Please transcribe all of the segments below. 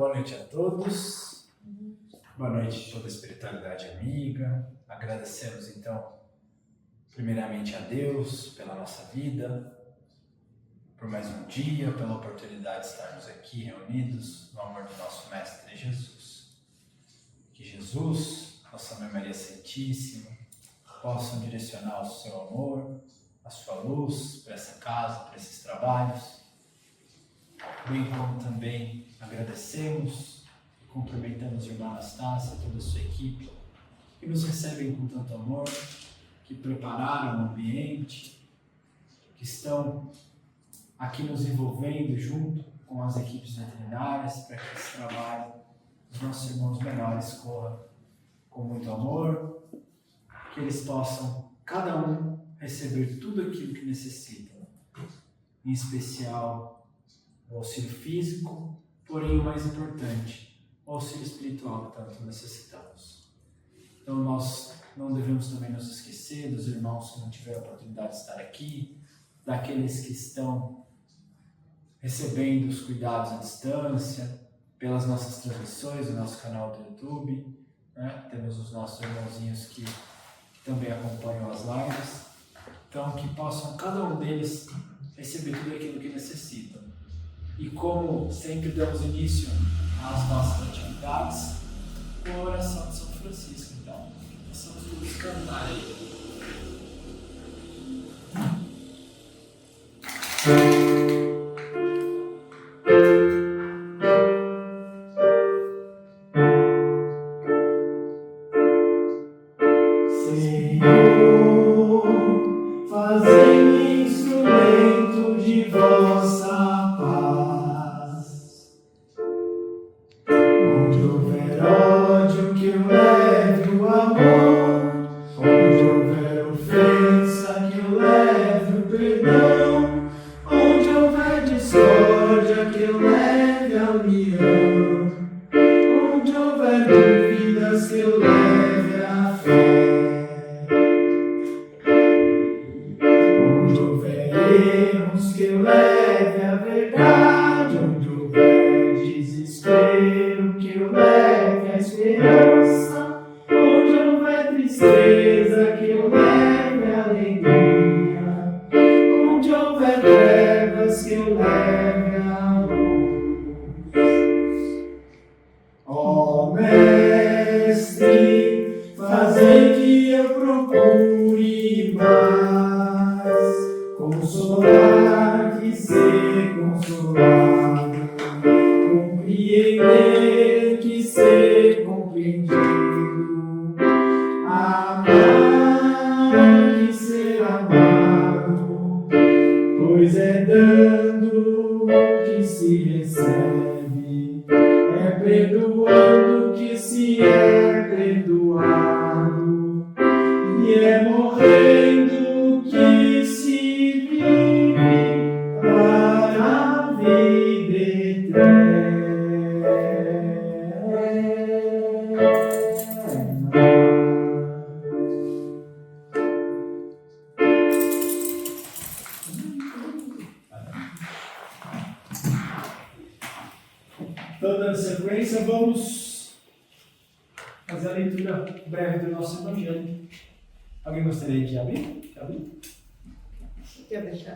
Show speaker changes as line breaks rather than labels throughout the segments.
boa noite a todos. Boa noite a toda a espiritualidade amiga. Agradecemos então, primeiramente a Deus pela nossa vida, por mais um dia, pela oportunidade de estarmos aqui reunidos no amor do nosso Mestre Jesus. Que Jesus, nossa Mãe Maria Santíssima, possam direcionar o seu amor, a sua luz para essa casa, para esses trabalhos, bem como também agradecemos e cumprimentamos a irmã Anastácia e toda a sua equipe, que nos recebem com tanto amor, que prepararam o ambiente, que estão aqui nos envolvendo junto com as equipes veterinárias para que esse trabalho dos nossos irmãos menores corra com muito amor, que eles possam, cada um, receber tudo aquilo que necessitam, em especial o auxílio físico, porém o mais importante, o auxílio espiritual que tanto necessitamos. Então nós não devemos também nos esquecer dos irmãos que não tiveram a oportunidade de estar aqui, daqueles que estão recebendo os cuidados à distância, pelas nossas transmissões, no nosso canal do YouTube, né? Temos os nossos irmãozinhos que também acompanham as lives, então que possam cada um deles receber tudo aquilo que necessitam. E como sempre damos início às nossas atividades, com a oração de São Francisco, então, possamos todos cantar aí. Então, dando sequência, vamos fazer a leitura breve do nosso Evangelho. Alguém gostaria de abrir?
Quer deixar?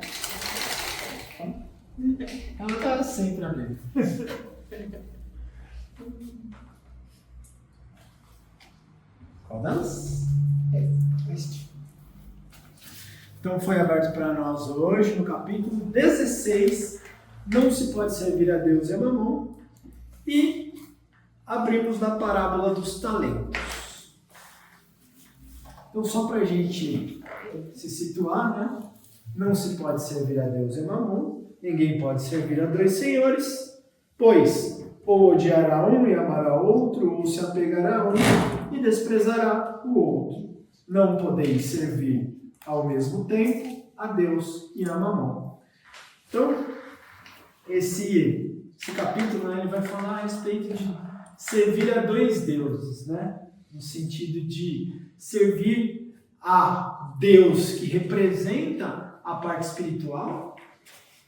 Ela está sempre abrindo. Qual delas?
Este.
Então foi aberto para nós hoje, no capítulo 16, Não se pode servir a Deus e a Mamon, e abrimos na parábola dos talentos. Então só para a gente se situar, né? Não se pode servir a Deus e a Mamon, ninguém pode servir a dois senhores, pois ou odiará um e amará outro, ou se apegará a um e desprezará o outro. Não podeis servir ao mesmo tempo a Deus e a Mamon. Então, esse capítulo, né, ele vai falar a respeito de servir a dois deuses, né? No sentido de servir a Deus que representa a parte espiritual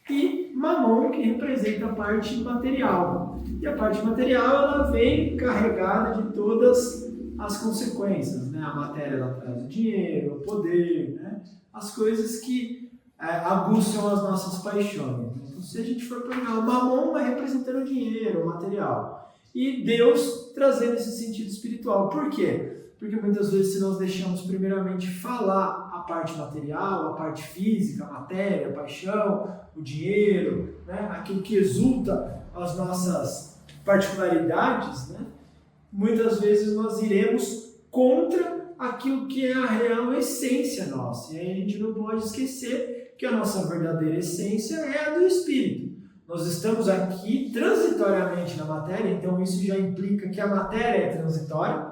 e Mamon, que representa a parte material. E a parte material ela vem carregada de todas as consequências, né? A matéria ela traz o dinheiro, o poder, né? As coisas que aguçam as nossas paixões. Então, se a gente for pegar o Mamon, vai representando o dinheiro, o material. E Deus trazendo esse sentido espiritual. Por quê? Porque muitas vezes, se nós deixamos primeiramente falar a parte material, a parte física, a matéria, a paixão, o dinheiro, né? Aquilo que exulta as nossas particularidades, né? Muitas vezes nós iremos contra aquilo que é a real essência nossa. E aí a gente não pode esquecer que a nossa verdadeira essência é a do Espírito. Nós estamos aqui transitoriamente na matéria, então isso já implica que a matéria é transitória.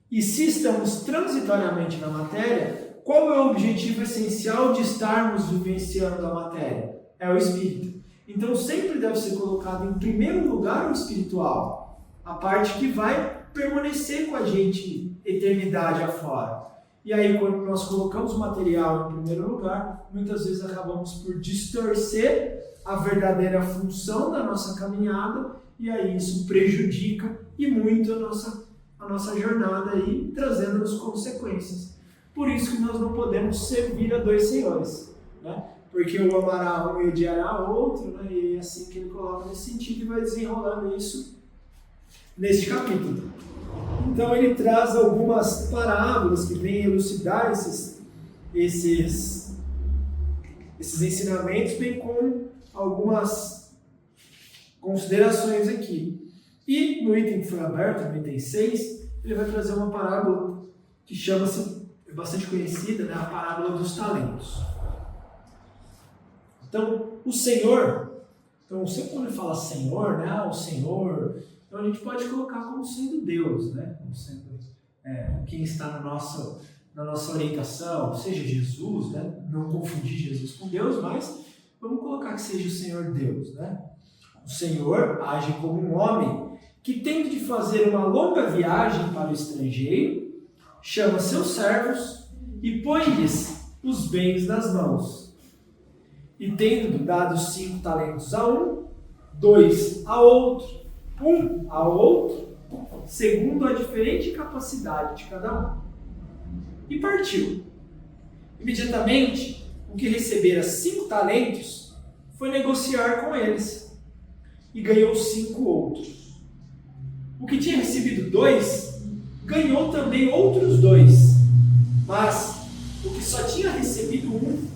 E se estamos transitoriamente na matéria, qual é o objetivo essencial de estarmos vivenciando a matéria? É o Espírito. Então sempre deve ser colocado em primeiro lugar o espiritual, a parte que vai permanecer com a gente eternidade afora. E aí quando nós colocamos o material em primeiro lugar, muitas vezes acabamos por distorcer a verdadeira função da nossa caminhada, e aí isso prejudica e muito a nossa jornada aí, trazendo-nos consequências. Por isso que nós não podemos servir a dois senhores, né? Porque o amará um e odiará outro, né? E é assim que ele coloca nesse sentido e vai desenrolando isso neste capítulo. Então ele traz algumas parábolas que vêm elucidar esses ensinamentos, bem como algumas considerações aqui. E no item que foi aberto, no item 6, ele vai trazer uma parábola que chama-se, é bastante conhecida, né? A parábola dos talentos. Então, o Senhor, então sempre quando ele fala Senhor, né? O Senhor, então a gente pode colocar como sendo Deus, né? Como sendo quem está na nossa orientação, seja Jesus, né? Não confundir Jesus com Deus, mas vamos colocar que seja o Senhor Deus, né? O Senhor age como um homem que, tendo de fazer uma longa viagem para o estrangeiro, chama seus servos e põe-lhes os bens nas mãos. E tendo dado 5 talentos a um, 2 a outro, 1 a outro, segundo a diferente capacidade de cada um. E partiu. Imediatamente, o que recebera 5 talentos foi negociar com eles, e ganhou 5 outros. O que tinha recebido 2, ganhou também outros 2. Mas o que só tinha recebido 1,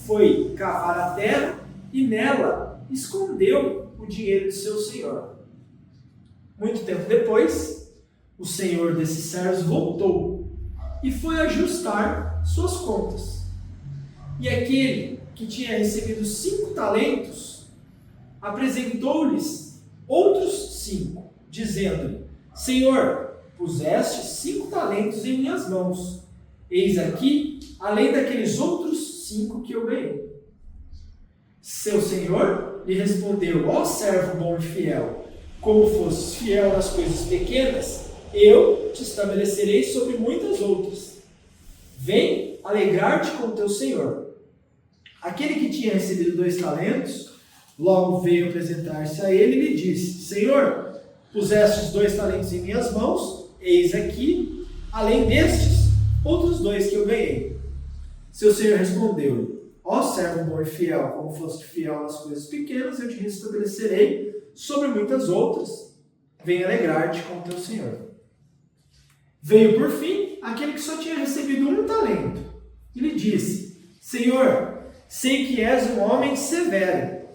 foi cavar a terra e nela escondeu o dinheiro de seu senhor. Muito tempo depois, o senhor desses servos voltou e foi ajustar suas contas. E aquele que tinha recebido 5 talentos apresentou-lhes outros 5, dizendo-lhe: Senhor, puseste 5 talentos em minhas mãos. Eis aqui, além daqueles outros 5 que eu ganhei. Seu senhor lhe respondeu: ó servo bom e fiel, como fostes fiel nas coisas pequenas, eu te estabelecerei sobre muitas outras. Vem alegrar-te com teu senhor. Aquele que tinha recebido 2 talentos, logo veio apresentar-se a ele e lhe disse: Senhor, puseste os 2 talentos em minhas mãos, eis aqui, além destes, outros 2 que eu ganhei. Seu senhor respondeu-lhe: ó servo bom e fiel, como foste fiel nas coisas pequenas, eu te restabelecerei sobre muitas outras. Vem alegrar-te com teu senhor. Veio por fim aquele que só tinha recebido 1 talento, e lhe disse: Senhor, sei que és um homem severo,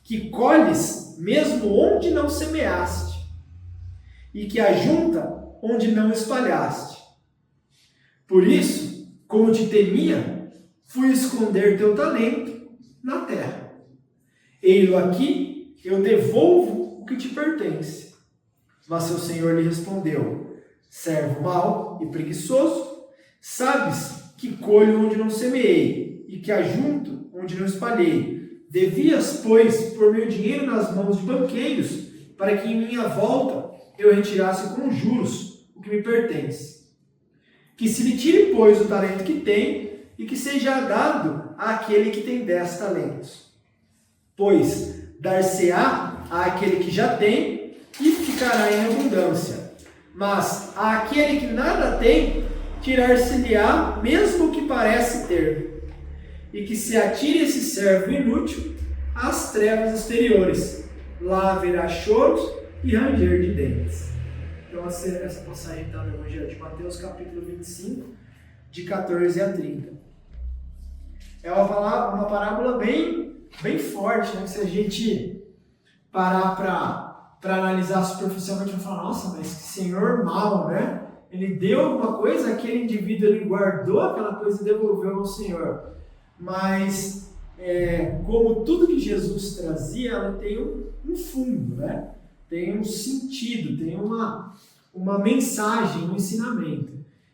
que colhes mesmo onde não semeaste, e que ajunta onde não espalhaste. Por isso, como te temia, fui esconder teu talento na terra. Ei-lo aqui, eu devolvo o que te pertence. Mas seu senhor lhe respondeu: servo mau e preguiçoso, sabes que colho onde não semeei e que ajunto onde não espalhei. Devias, pois, pôr meu dinheiro nas mãos de banqueiros, para que em minha volta eu retirasse com juros o que me pertence. Que se lhe tire, pois, o talento que tem, e que seja dado àquele que tem 10 talentos. Pois dar-se-á àquele que já tem e ficará em abundância. Mas àquele que nada tem, tirar-se-lhe-á mesmo o que parece ter. E que se atire esse servo inútil às trevas exteriores. Lá haverá choro e ranger de dentes. Então essa passagem está no Evangelho de Mateus, capítulo 25, de 14 a 30. É uma parábola bem forte, né? Se a gente parar para analisar superficialmente, vai falar, nossa, mas que senhor mau, né? Ele deu alguma coisa, aquele indivíduo ele guardou aquela coisa e devolveu ao Senhor. Mas, como tudo que Jesus trazia, ela tem um fundo, né? Tem um sentido, tem uma mensagem, um ensinamento.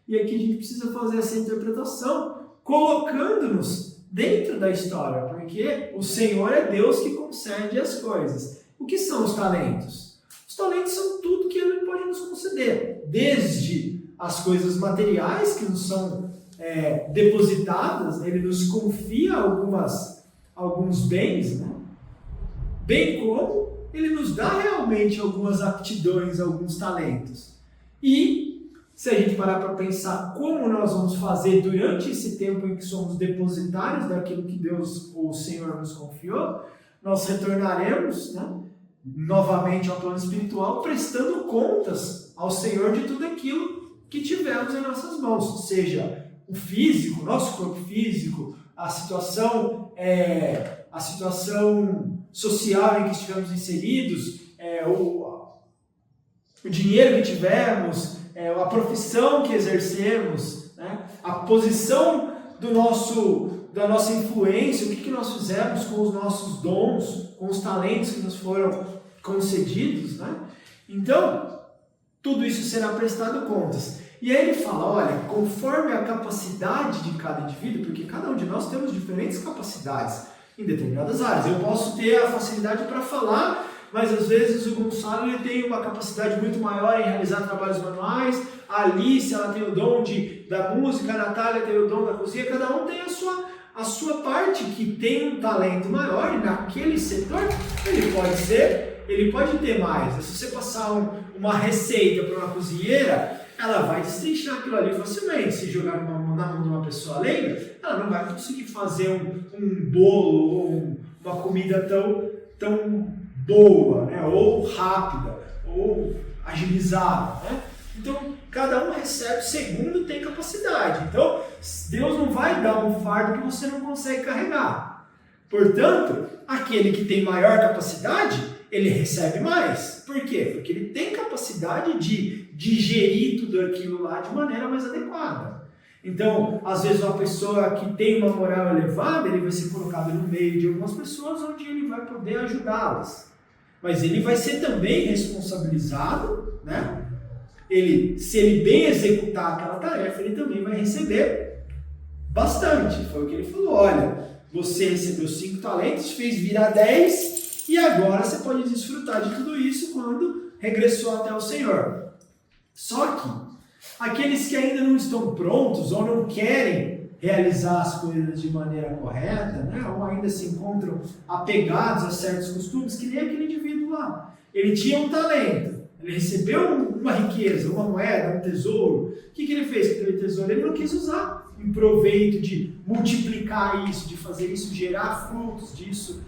E aqui a gente precisa fazer essa interpretação, colocando-nos dentro da história, porque o Senhor é Deus que concede as coisas. O que são os talentos? Os talentos são tudo que Ele pode nos conceder, desde as coisas materiais que nos são depositadas, Ele nos confia alguns bens, né? Bem como Ele nos dá realmente algumas aptidões, alguns talentos. E se a gente parar para pensar como nós vamos fazer durante esse tempo em que somos depositários daquilo que Deus, ou o Senhor, nos confiou, nós retornaremos, né, novamente ao plano espiritual, prestando contas ao Senhor de tudo aquilo que tivemos em nossas mãos, seja o físico, nosso corpo físico, a situação social em que estivemos inseridos, o dinheiro que tivemos, a profissão que exercemos, né? A posição da nossa influência, o que nós fizemos com os nossos dons, com os talentos que nos foram concedidos, né? Então, tudo isso será prestado contas. E aí ele fala, olha, conforme a capacidade de cada indivíduo, porque cada um de nós temos diferentes capacidades em determinadas áreas. Eu posso ter a facilidade para falar, mas às vezes o Gonçalo ele tem uma capacidade muito maior em realizar trabalhos manuais, a Alice ela tem o dom da música, a Natália tem o dom da cozinha, cada um tem a sua parte que tem um talento maior, e naquele setor ele pode ter mais. Se você passar uma receita para uma cozinheira, ela vai destrinchar aquilo ali facilmente. Se jogar na mão de uma pessoa leiga, ela não vai conseguir fazer um bolo ou uma comida tão boa, né? Ou rápida, ou agilizada, né? Então, cada um recebe segundo tem capacidade. Então, Deus não vai dar um fardo que você não consegue carregar. Portanto, aquele que tem maior capacidade, ele recebe mais. Por quê? Porque ele tem capacidade de digerir tudo aquilo lá de maneira mais adequada. Então, às vezes uma pessoa que tem uma moral elevada, ele vai ser colocado no meio de algumas pessoas onde ele vai poder ajudá-las. Mas ele vai ser também responsabilizado, né? Se ele bem executar aquela tarefa, ele também vai receber bastante. Foi o que ele falou, olha, você recebeu 5 talentos, fez virar 10, e agora você pode desfrutar de tudo isso quando regressou até o Senhor. Só que aqueles que ainda não estão prontos ou não querem realizar as coisas de maneira correta, né, ou ainda se encontram apegados a certos costumes, que nem aquele indivíduo lá. Ele tinha um talento, ele recebeu uma riqueza, uma moeda, um tesouro. O que ele fez com aquele tesouro? Ele não quis usar em proveito de multiplicar isso, de fazer isso gerar frutos, disso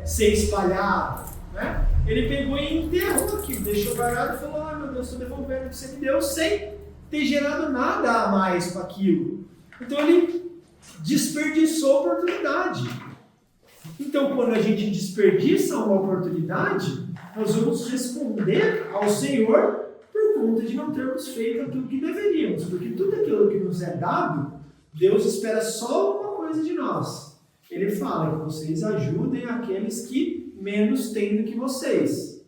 ser espalhado, né? Ele pegou e enterrou aquilo, deixou guardado e falou, meu Deus, estou devolvendo o que você me deu, sem ter gerado nada a mais com aquilo. Então ele desperdiçou a oportunidade. Então quando a gente desperdiça uma oportunidade, nós vamos responder ao Senhor por conta de não termos feito aquilo que deveríamos, porque tudo aquilo que nos é dado, Deus espera só uma coisa de nós. Ele fala que vocês ajudem aqueles que menos têm do que vocês.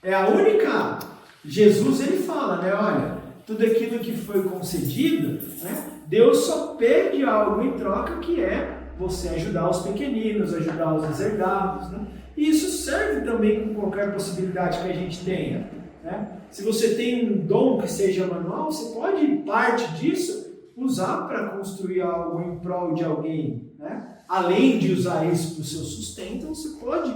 É a única... Jesus ele fala, né? Olha, tudo aquilo que foi concedido, né? Deus só pede algo em troca, que é você ajudar os pequeninos, ajudar os deserdados, né? E isso serve também com qualquer possibilidade que a gente tenha, né? Se você tem um dom que seja manual, você pode, parte disso, usar para construir algo em prol de alguém, né? Além de usar isso para o seu sustento, você pode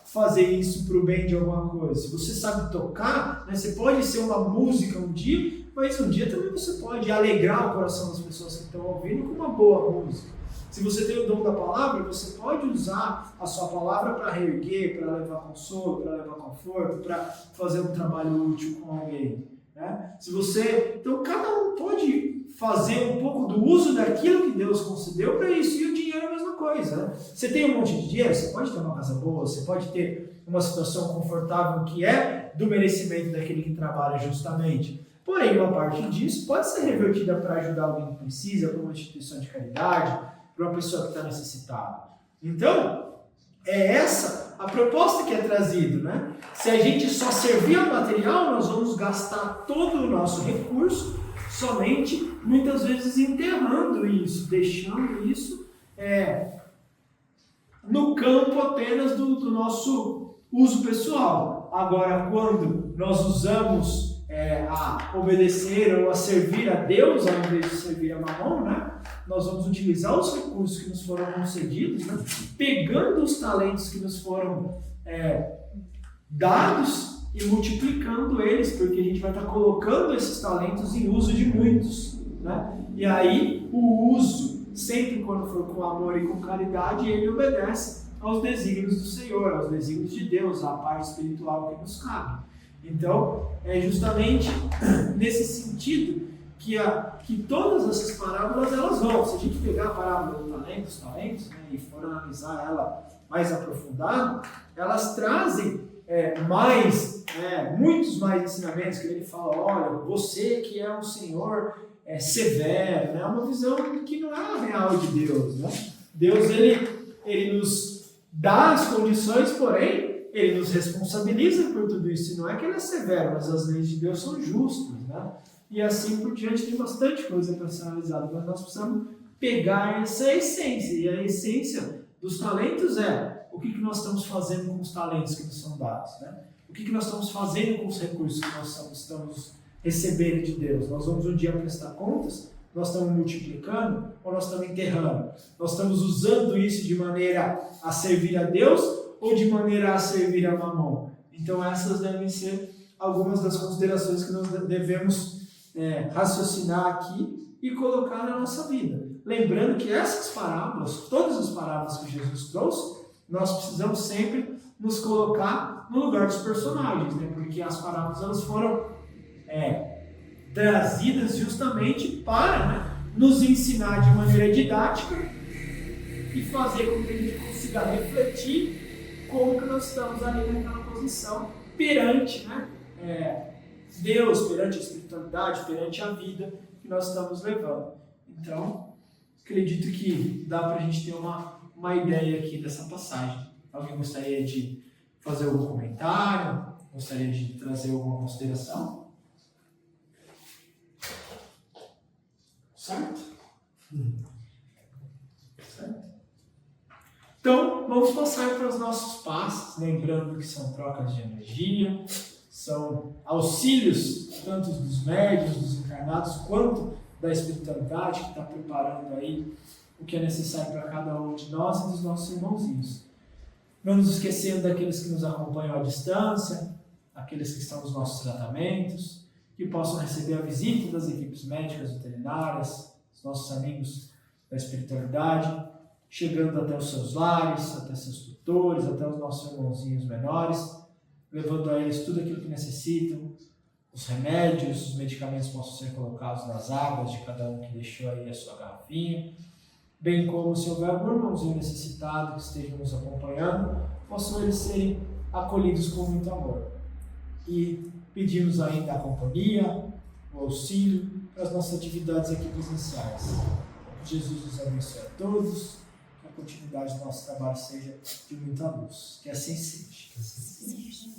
fazer isso para o bem de alguma coisa. Se você sabe tocar, né, você pode ser uma música um dia, mas um dia também você pode alegrar o coração das pessoas que estão ouvindo com uma boa música. Se você tem o dom da palavra, você pode usar a sua palavra para reerguer, para levar consolo, para levar conforto, para fazer um trabalho útil com alguém, né? Então cada um pode fazer um pouco do uso daquilo que Deus concedeu para isso. E o dinheiro é a mesma coisa, né? Você tem um monte de dinheiro, você pode ter uma casa boa, você pode ter uma situação confortável que é do merecimento daquele que trabalha justamente. Porém, uma parte disso pode ser revertida para ajudar alguém que precisa, para uma instituição de caridade, para uma pessoa que está necessitada. Então, é essa a proposta que é trazida, né? Se a gente só servir ao material, nós vamos gastar todo o nosso recurso somente, muitas vezes, enterrando isso, deixando isso no campo apenas do nosso uso pessoal. Agora, quando nós usamos a obedecer ou a servir a Deus ao invés de servir a Mamon, né? Nós vamos utilizar os recursos que nos foram concedidos, né? Pegando os talentos que nos foram dados e multiplicando eles, porque a gente vai estar colocando esses talentos em uso de muitos, né? E aí o uso, sempre quando for com amor e com caridade, ele obedece aos desígnios do Senhor, aos desígnios de Deus, à parte espiritual que nos cabe. Então, é justamente nesse sentido que todas essas parábolas elas vão. Se a gente pegar a parábola do talentos, né, e for analisar ela mais aprofundado, elas trazem muitos mais ensinamentos, que ele fala, olha, você que é um Senhor severo, né? Uma visão que não é a real de Deus, né? Deus, ele nos dá as condições, porém, ele nos responsabiliza por tudo isso. E não é que ele é severo, mas as leis de Deus são justas, né? E assim por diante, tem bastante coisa para ser analisada, mas nós precisamos pegar essa essência. E a essência dos talentos o que nós estamos fazendo com os talentos que nos são dados, né? O que nós estamos fazendo com os recursos que nós estamos recebendo de Deus. Nós vamos um dia prestar contas, nós estamos multiplicando ou nós estamos enterrando? Nós estamos usando isso de maneira a servir a Deus ou de maneira a servir a Mamon? Então essas devem ser algumas das considerações que nós devemos raciocinar aqui e colocar na nossa vida. Lembrando que essas parábolas, todas as parábolas que Jesus trouxe, nós precisamos sempre nos colocar no lugar dos personagens, né? Porque as parábolas elas foram trazidas justamente para nos ensinar de maneira didática e fazer com que a gente consiga refletir como que nós estamos ali naquela posição perante Deus, perante a espiritualidade, perante a vida que nós estamos levando. Então, acredito que dá para a gente ter uma ideia aqui dessa passagem. Alguém gostaria de fazer algum comentário? Gostaria de trazer alguma consideração? Certo? Certo? Então, vamos passar para os nossos passos, lembrando que são trocas de energia, são auxílios tanto dos médiuns, dos encarnados, quanto da espiritualidade que está preparando aí o que é necessário para cada um de nós e dos nossos irmãozinhos. Não nos esquecendo daqueles que nos acompanham à distância, aqueles que estão nos nossos tratamentos, que possam receber a visita das equipes médicas veterinárias, os nossos amigos da espiritualidade, chegando até os seus lares, até seus tutores, até os nossos irmãozinhos menores, levando a eles tudo aquilo que necessitam, os remédios, os medicamentos possam ser colocados nas águas de cada um que deixou aí a sua garrafinha, bem como se houver algum irmãozinho necessitado que esteja nos acompanhando, possam eles serem acolhidos com muito amor. E pedimos ainda a companhia, o auxílio para as nossas atividades aqui presenciais. Jesus nos abençoe a todos, que a continuidade do nosso trabalho seja de muita luz. Que assim seja. Que assim seja.